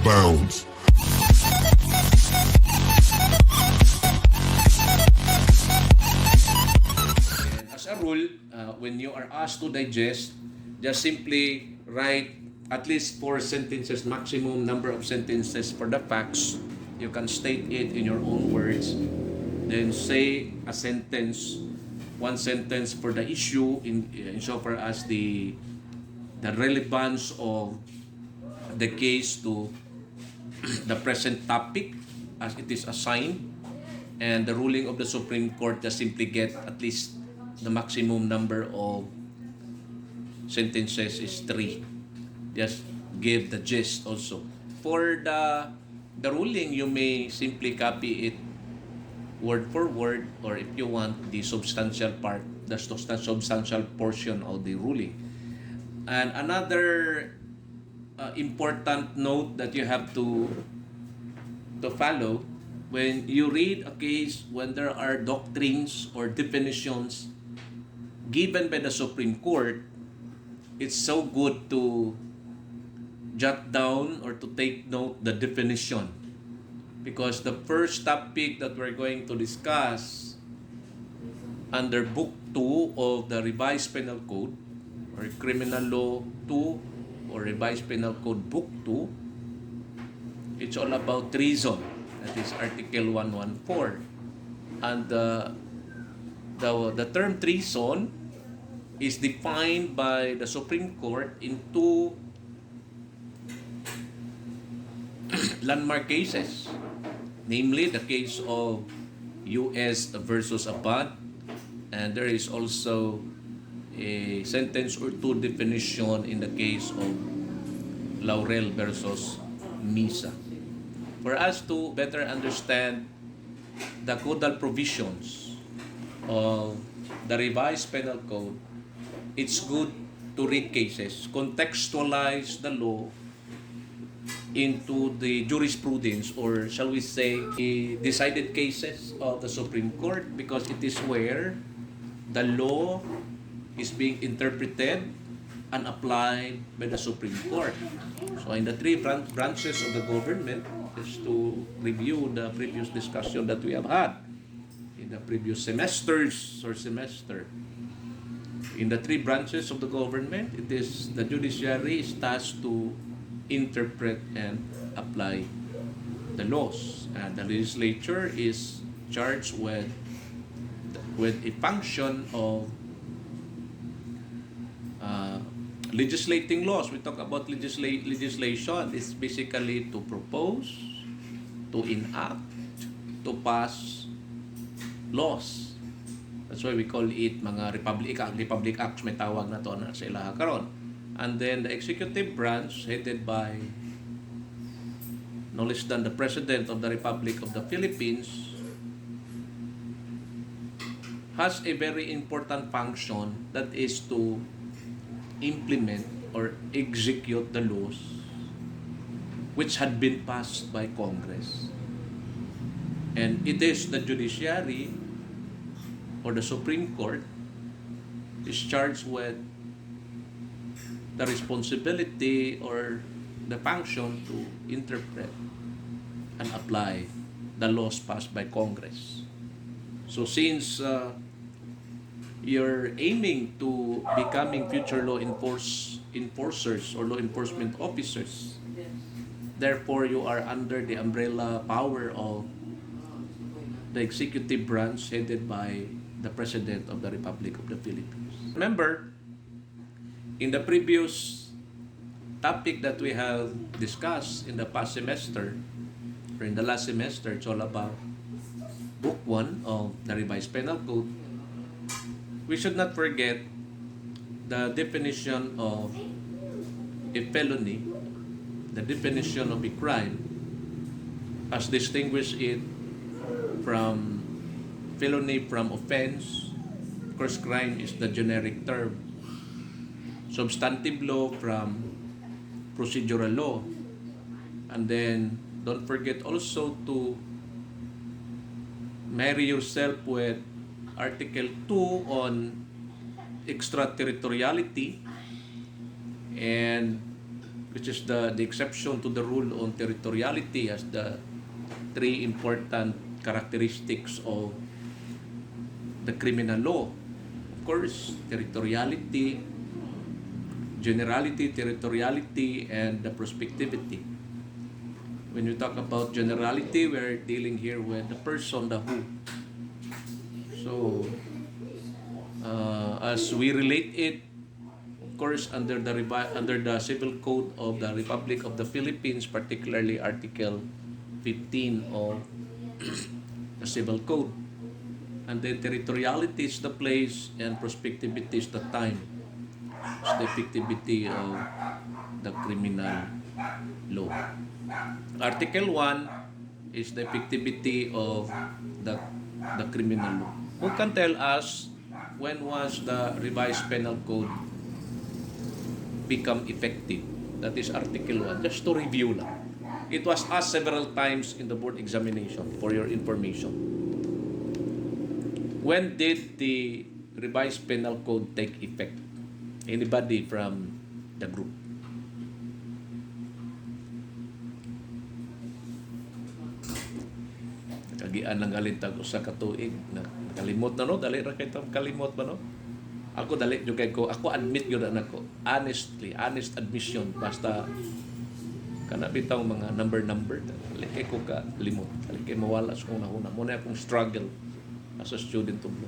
bounds. And as a rule, when you are asked to digest, just simply write at least 4 sentences, maximum number of sentences for the facts. You can state it in your own words. Then say a sentence, 1 sentence for the issue insofar as the relevance of the case to the present topic as it is assigned, and the ruling of the Supreme Court just simply get at least the maximum number of sentences is 3. Just give the gist also. For the ruling, you may simply copy it word for word, or if you want the substantial part, the substantial portion of the ruling. And another important note that you have to follow when you read a case, when there are doctrines or definitions given by the Supreme Court, it's so good to jot down or to take note the definition, because the first topic that we're going to discuss under Book 2 of the Revised Penal Code, or Criminal Law 2 or Revised Penal Code Book 2, it's all about treason. That is Article 114. And the term treason is defined by the Supreme Court in 2 landmark cases, namely the case of U.S. versus Abad, and there is also a sentence or 2 definition in the case of Laurel versus Misa. For us to better understand the codal provisions of the Revised Penal Code, it's good to read cases, contextualize the law into the jurisprudence, or shall we say, the decided cases of the Supreme Court, because it is where the law is being interpreted and applied by the Supreme Court. So in the 3 branches of the government, is to review the previous discussion that we have had in the previous semesters or semester. In the 3 branches of the government, it is the judiciary is tasked to interpret and apply the laws, and the legislature is charged with a function of legislating laws. We talk about legislation. It's basically to propose, to enact, to pass laws. That's why we call it mga Republic Acts, may tawag na to na sa ilaha karon. And then the executive branch, headed by no less than the President of the Republic of the Philippines, has a very important function, that is to implement or execute the laws which had been passed by Congress. And it is the judiciary or the Supreme Court is charged with the responsibility or the function to interpret and apply the laws passed by Congress. So since you're aiming to becoming future law enforcers or law enforcement officers, therefore you are under the umbrella power of the executive branch headed by the President of the Republic of the Philippines. Remember, in the previous topic that we have discussed in the past semester, or in the last semester, it's all about Book 1 of the Revised Penal Code. We should not forget the definition of a felony, the definition of a crime, as distinguish it from felony from offense. Of course, crime is the generic term. Substantive law from procedural law. And then, don't forget also to marry yourself with Article 2 on extraterritoriality, and which is the exception to the rule on territoriality, as the three important characteristics of the criminal law. Of course, territoriality, generality, territoriality, and the prospectivity. When you talk about generality, we're dealing here with the person, the who. So, as we relate it, of course, under the Civil Code of the Republic of the Philippines, particularly Article 15 of the Civil Code. And then territoriality is the place, and prospectivity is the time. It's the effectivity of the criminal law. Article 1 is the effectivity of the criminal law. Who can tell us when was the revised penal code become effective? That is Article 1. Just to review lang. It was asked several times in the board examination for your information. When did the revised penal code take effect? Anybody from the group? Kagian lang galintag usa ka tuig na kalimot na no, dali ra kay kalimot ba no? Ako dali jud kay ko, ako admit gyud na ko. Honest admission, basta kana bitaw mga number dali kay ko ka limot, dali kay mawala sa kong nahuna. Mo na akong struggle as a student of law.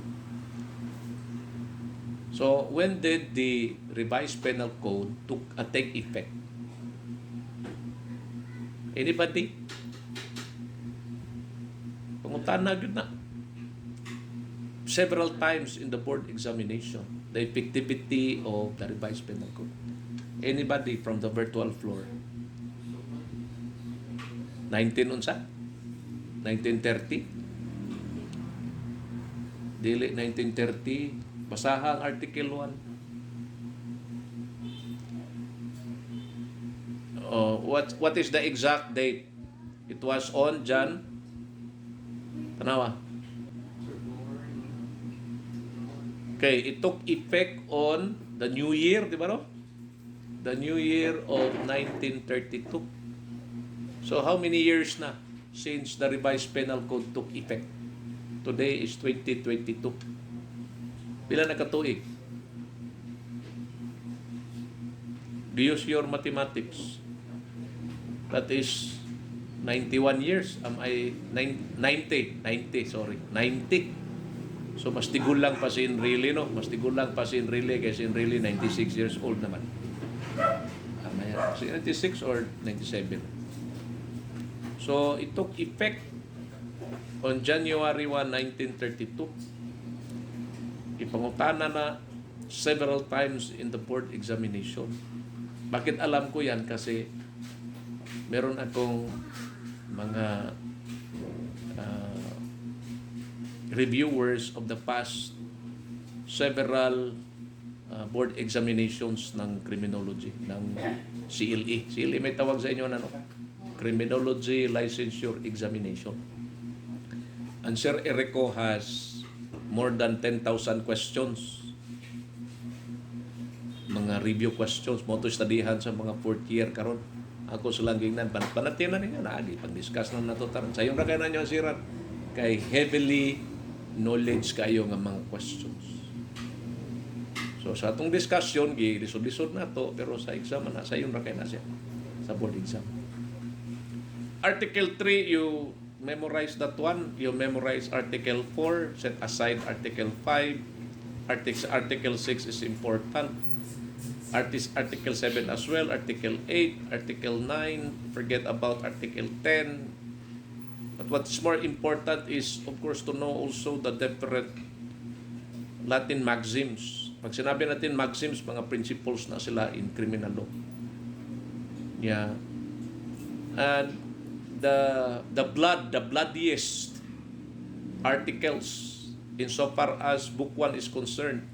So, when did the revised penal code take effect? Anybody? Pangutan na yun na. Several times in the board examination, the effectivity of the revised penal code. Anybody from the virtual floor? 1930? Dili 1930, basaha ang Article 1. What is the exact date? It was on Jan Tanawa. Okay, it took effect on the new year, di ba no? The new year of 1932. So how many years na since the revised penal code took effect? Today is 2022. Pila na katuig? Use your mathematics. That is 91 years. Am I 90? 90, sorry. 90. So mas tigulang pa si Enrile, no? Mas tigulang pa si Enrile kasi Enrile 96 years old naman. Si 96 or 97. So it took effect on January 1, 1932. Ipangutana na several times in the board examination. Bakit alam ko yan? Kasi meron akong mga reviewers of the past several board examinations ng criminology, ng CLE. CLE may tawag sa inyo na no? Criminology Licensure Examination. And Sir Erico has more than 10,000 questions. Mga review questions. Mo to studyhan sa mga 4th year karon. Ako silang gingnan. Panatinan ninyo na agi. Pag-discuss na nato taran. Sa yung rakay na nyo sirat. Kay heavily knowledge kayo ng mga questions. So sa atong discussion, lisod-lisod na to. Pero sa exam na, sa yung rakay na siya. Sa board exam. Article 3, you memorize that one. You memorize Article 4, set aside Article 5. Article 6 is important. Article 7 as well, Article 8, Article 9, forget about Article 10. But what's more important is, of course, to know also the different Latin maxims. Pag sinabi natin maxims, mga principles na sila in criminal law. Yeah. And the bloodiest articles insofar as Book 1 is concerned